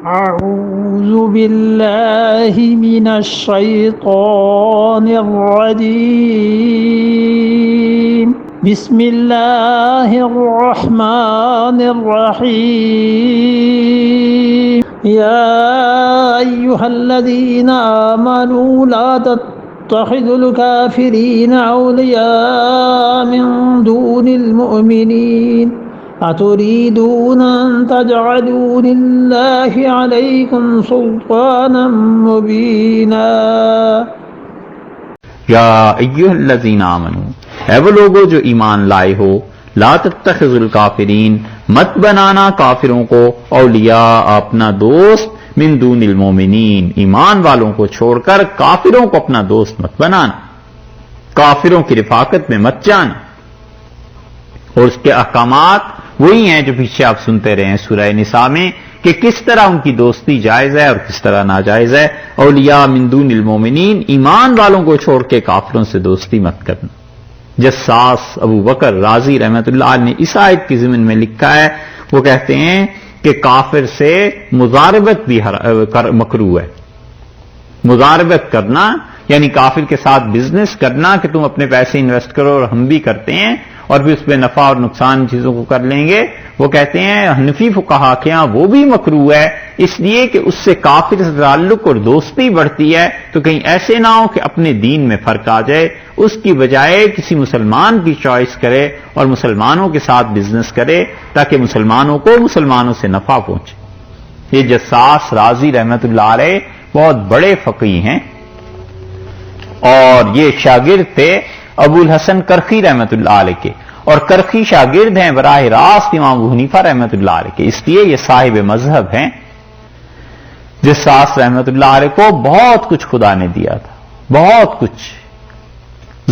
أعوذ بالله من الشيطان الرجيم بسم الله الرحمن الرحيم يا أيها الذين آمنوا لا تتخذوا الكافرين أولياء من دون المؤمنين أتريدون أن تجعلوا لله عليكم سلطانا مبينا یا ایھا الذین آمنوا، اے وہ لوگو جو ایمان لائے ہو، لا تتخذوا الکافرین، مت بنانا کافروں کو اولیاء اپنا دوست، من دون المومنین، ایمان والوں کو چھوڑ کر کافروں کو اپنا دوست مت بنانا، کافروں کی رفاقت میں مت جانا۔ اور اس کے احکامات وہی ہیں جو پیچھے آپ سنتے رہے ہیں سورہ نساء میں کہ کس طرح ان کی دوستی جائز ہے اور کس طرح ناجائز ہے۔ اولیاء من دون المومنین، ایمان والوں کو چھوڑ کے کافروں سے دوستی مت کرنا۔ جساس ابو بکر رازی رحمۃ اللہ علیہ نے اس آیت کی ضمن میں لکھا ہے، وہ کہتے ہیں کہ کافر سے مضاربت بھی مکروہ ہے۔ مضاربت کرنا یعنی کافر کے ساتھ بزنس کرنا کہ تم اپنے پیسے انویسٹ کرو اور ہم بھی کرتے ہیں اور پھر اس پہ نفع اور نقصان چیزوں کو کر لیں گے، وہ کہتے ہیں حنفی فقہا کے ہاں وہ بھی مکروہ ہے، اس لیے کہ اس سے کافر سے تعلق اور دوستی بڑھتی ہے، تو کہیں ایسے نہ ہو کہ اپنے دین میں فرق آ جائے، اس کی بجائے کسی مسلمان کی چوائس کرے اور مسلمانوں کے ساتھ بزنس کرے تاکہ مسلمانوں کو مسلمانوں سے نفع پہنچے۔ یہ جساس رازی رحمۃ اللہ علیہ بہت بڑے فقیہ ہیں اور یہ شاگرد تھے ابو الحسن کرخی رحمۃ اللہ علیہ کے، اور کرخی شاگرد ہیں براہ راست امام ابو حنیفہ رحمۃ اللہ علیہ کے، اس لیے یہ صاحب مذہب ہیں۔ جساس رحمۃ اللہ علیہ کو بہت کچھ خدا نے دیا تھا، بہت کچھ،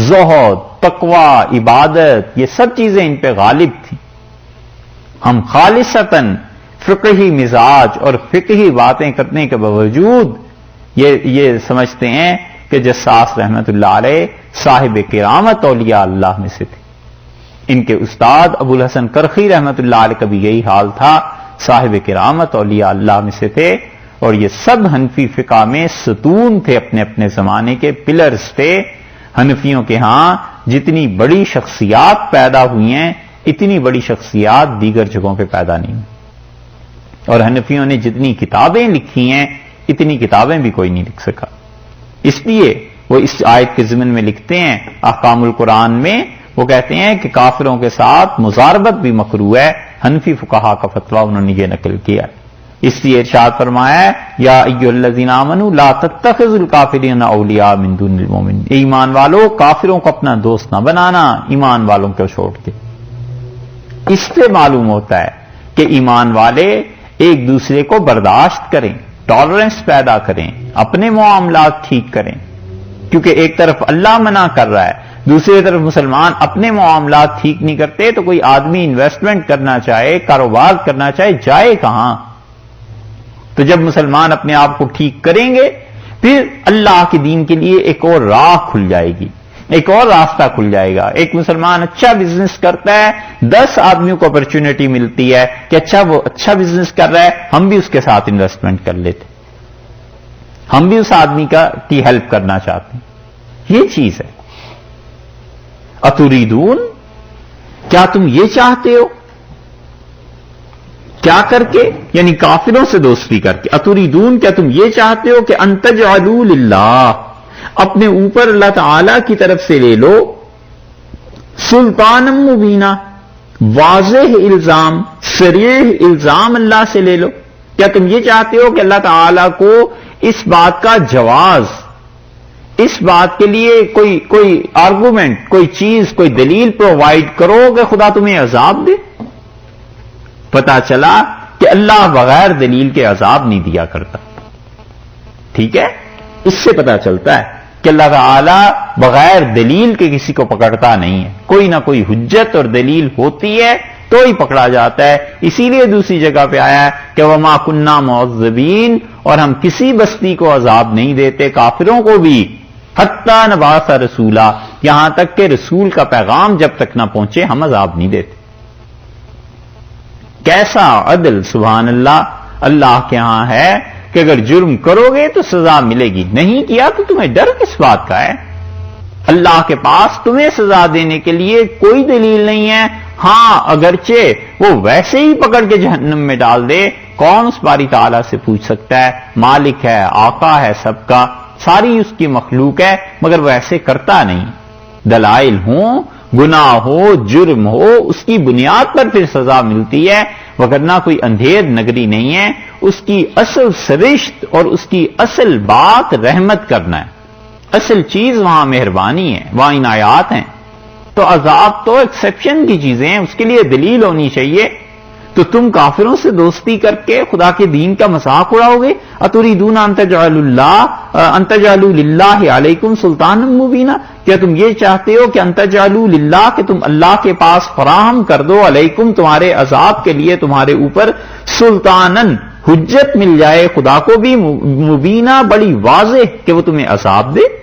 زہد، تقوی، عبادت، یہ سب چیزیں ان پہ غالب تھیں۔ ہم خالصتاً فقہی مزاج اور فقہی باتیں کرنے کے باوجود یہ سمجھتے ہیں کہ جساس رحمۃ اللہ علیہ صاحب کرامت اولیاء اللہ میں سے تھے۔ ان کے استاد ابو الحسن کرخی رحمۃ اللہ علیہ کا بھی یہی حال تھا، صاحب کرامت اولیاء اللہ میں سے تھے، اور یہ سب حنفی فقہ میں ستون تھے، اپنے اپنے زمانے کے پلرز تھے۔ حنفیوں کے ہاں جتنی بڑی شخصیات پیدا ہوئی ہیں، اتنی بڑی شخصیات دیگر جگہوں پہ پیدا نہیں ہوئی، اور حنفیوں نے جتنی کتابیں لکھی ہیں اتنی کتابیں بھی کوئی نہیں لکھ سکا۔ اس لیے وہ اس آیت کے ضمن میں لکھتے ہیں احکام القرآن میں، وہ کہتے ہیں کہ کافروں کے ساتھ مضاربت بھی مکروہ ہے، حنفی فقہا کا فتویٰ انہوں نے یہ نقل کیا ہے۔ اس لیے ارشاد فرمایا ہے یا ایھا الذین آمنوا لا تتخذوا الکافرین اولیاء من دون المؤمنین، ایمان والو کافروں کو اپنا دوست نہ بنانا ایمان والوں کو چھوڑ کے۔ اس سے معلوم ہوتا ہے کہ ایمان والے ایک دوسرے کو برداشت کریں، ٹالرنس پیدا کریں، اپنے معاملات ٹھیک کریں، کیونکہ ایک طرف اللہ منع کر رہا ہے، دوسری طرف مسلمان اپنے معاملات ٹھیک نہیں کرتے، تو کوئی آدمی انویسٹمنٹ کرنا چاہے، کاروبار کرنا چاہے، جائے کہاں؟ تو جب مسلمان اپنے آپ کو ٹھیک کریں گے پھر اللہ کے دین کے لیے ایک اور راہ کھل جائے گی، ایک اور راستہ کھل جائے گا۔ ایک مسلمان اچھا بزنس کرتا ہے، 10 آدمیوں کو اپرچونٹی ملتی ہے کہ اچھا وہ اچھا بزنس کر رہا ہے، ہم بھی اس کے ساتھ انویسٹمنٹ کر لیتے، ہم بھی اس آدمی کی ہیلپ کرنا چاہتے ہیں۔ یہ چیز ہے۔ اتریدون، کیا تم یہ چاہتے ہو؟ کیا کر کے؟ یعنی کافروں سے دوستی کر کے۔ اتریدون، کیا تم یہ چاہتے ہو کہ ان تجعلوا للہ، اپنے اوپر اللہ تعالی کی طرف سے لے لو سلطان مبینہ، واضح الزام، صریح الزام اللہ سے لے لو۔ کیا تم یہ چاہتے ہو کہ اللہ تعالی کو اس بات کا جواز، اس بات کے لیے کوئی آرگومنٹ، کوئی چیز، کوئی دلیل پرووائڈ کرو کہ خدا تمہیں عذاب دے؟ پتا چلا کہ اللہ بغیر دلیل کے عذاب نہیں دیا کرتا، ٹھیک ہے؟ اس سے پتا چلتا ہے کہ اللہ تعالی بغیر دلیل کے کسی کو پکڑتا نہیں ہے، کوئی نہ کوئی حجت اور دلیل ہوتی ہے تو ہی پکڑا جاتا ہے۔ اسی لیے دوسری جگہ پہ آیا ہے کہ وما کننا معذبین، اور ہم کسی بستی کو عذاب نہیں دیتے، کافروں کو بھی، حتی نبعث رسولا، یہاں تک کہ رسول کا پیغام جب تک نہ پہنچے ہم عذاب نہیں دیتے۔ کیسا عدل، سبحان اللہ! اللہ کے ہاں ہے کہ اگر جرم کرو گے تو سزا ملے گی، نہیں کیا تو تمہیں ڈر کس بات کا ہے؟ اللہ کے پاس تمہیں سزا دینے کے لیے کوئی دلیل نہیں ہے۔ ہاں اگرچہ وہ ویسے ہی پکڑ کے جہنم میں ڈال دے، کون اس باری تعالیٰ سے پوچھ سکتا ہے؟ مالک ہے، آقا ہے سب کا، ساری اس کی مخلوق ہے، مگر وہ ایسے کرتا نہیں۔ دلائل ہوں، گناہ ہو، جرم ہو، اس کی بنیاد پر پھر سزا ملتی ہے، وگرنہ کوئی اندھیر نگری نہیں ہے۔ اس کی اصل سرشت اور اس کی اصل بات رحمت کرنا ہے، اصل چیز وہاں مہربانی ہے، وہاں عنایات ہیں۔ تو عذاب تو ایکسیپشن کی چیزیں ہیں، اس کے لیے دلیل ہونی چاہیے۔ تو تم کافروں سے دوستی کر کے خدا کے دین کا مذاق اڑاؤ گے؟ اتریدون ان تجعلوا للہ علیکم سلطانا مبینا، کیا تم یہ چاہتے ہو کہ ان تجعلوا للہ، کہ تم اللہ کے پاس فراہم کر دو، علیکم تمہارے عذاب کے لیے تمہارے اوپر، سلطانن حجت مل جائے خدا کو بھی، مبینہ بڑی واضح کہ وہ تمہیں عذاب دے؟